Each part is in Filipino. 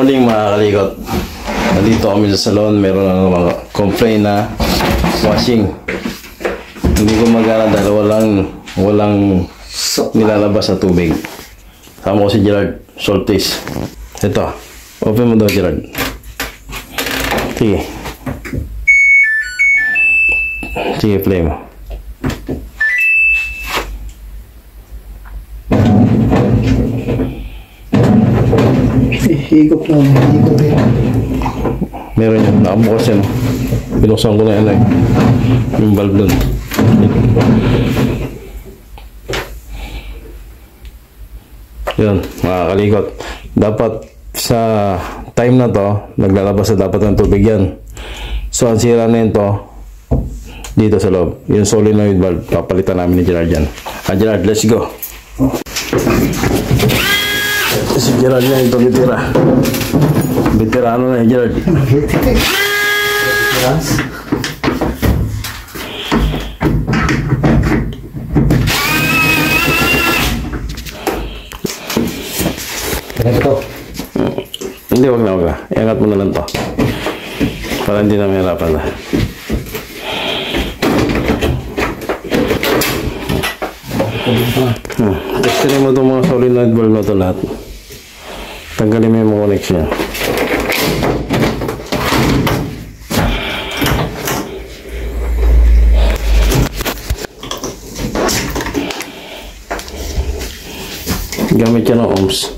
morning mga kalikot. Nandito kami sa salon. Meron na mga complain na washing hindi gumagana dahil walang nilalabas na tubig. Sama ko si Gerard Soltis. Ito, open mo daw Gerard. Sige. Sige, play mo. Higop na, higop eh. Meron yan, nakabukas yan. Pinuksan ko na yan yung valve dun. Yun, mga kalikot. Dapat sa time na to, naglalabas na dapat ng tubig yan. So, ang sira na ito, dito sa loob. Yung solenoid valve, papalitan namin ni Gerard yan. Gerard, let's go. Si Gerard na ito, bitira. Veterano na si Gerard. Ito. Hindi, wag na. Iangat mo na lang to. Para hindi na mahirapan na. Testin mo itong mga solenoid valve na ito lahat. Tanggalin mo yung mga connection. Gamit yan ng ohms.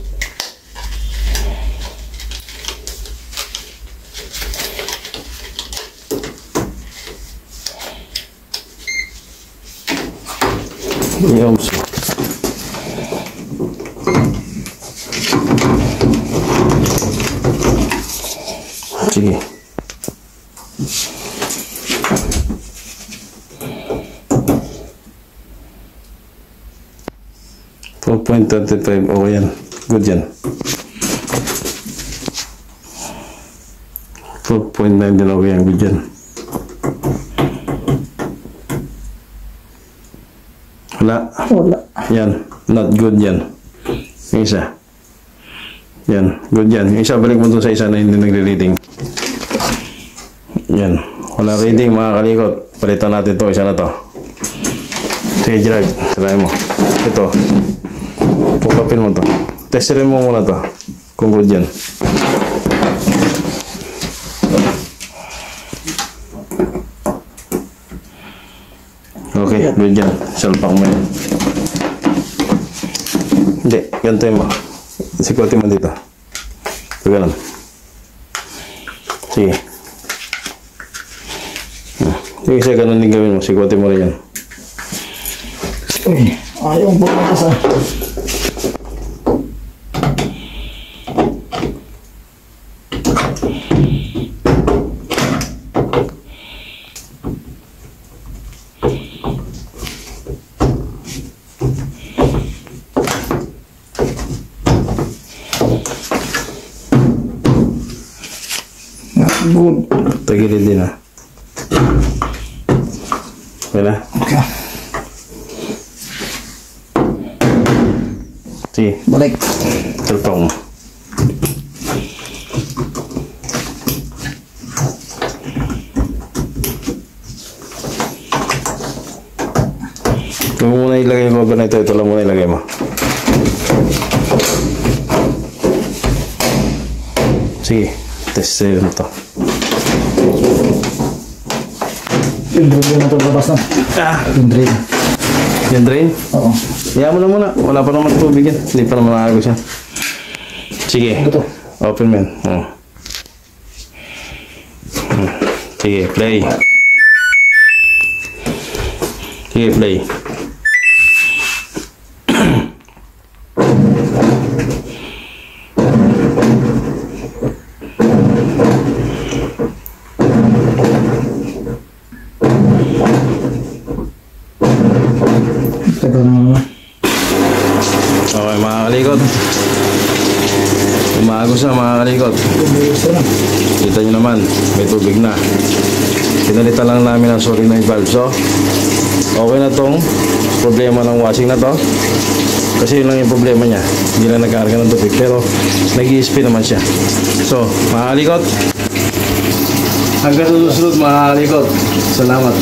Yung ohms mo. Sige. .35, oh yan. Good yan. 4.9 din ako yan. Good yan. Wala. Wala. Yan. Not good yan. Yung isa. Yan. Good yan. Yung isa, balik mo doon sa isa na hindi nagre-reading. Yan. Wala reading mga kalikot. Palitan natin to. Isa na to. Sige Gerard. Try mo. Ito. Pukapin mo to. Testerin mo muna to. Kung good yan. Okay. Good yan. Salpak mo yan. Hindi. Gantoy mo. Sikutin mo dito. Ito ganun. Sige. Yung isa ganun din gawin mo. Sikutin mo rin yan. Uy, ayaw ang bukas ah. Good. Tagilid din ah. Okay na? Okay. Sige. Balik. Salpak mo. Ito muna ilagay ko ba na ito? Ito lang muna ilagay mo. Sige. Test mo ito. Yung drain na ito labas na. Yung drain. Yung drain? Oo. Iyan mo na muna. Wala pa naman tubig yan. Hindi pa naman nakagos yan. Sige. Ito. Open mo yan. Sige, play. Sige, play. Okay mga kalikot. Umagos na mga kalikot. Kita nyo naman, may tubig na. Pinalitan lang namin ang solenoid valve. So, okay na tong problema ng washing na to. Kasi yun lang yung problema niya. Hindi na nagkakarga ng tubig. Pero nag-i-spin naman siya. So, mga kalikot. Hanggang sa susunod mga kalikot. Salamat.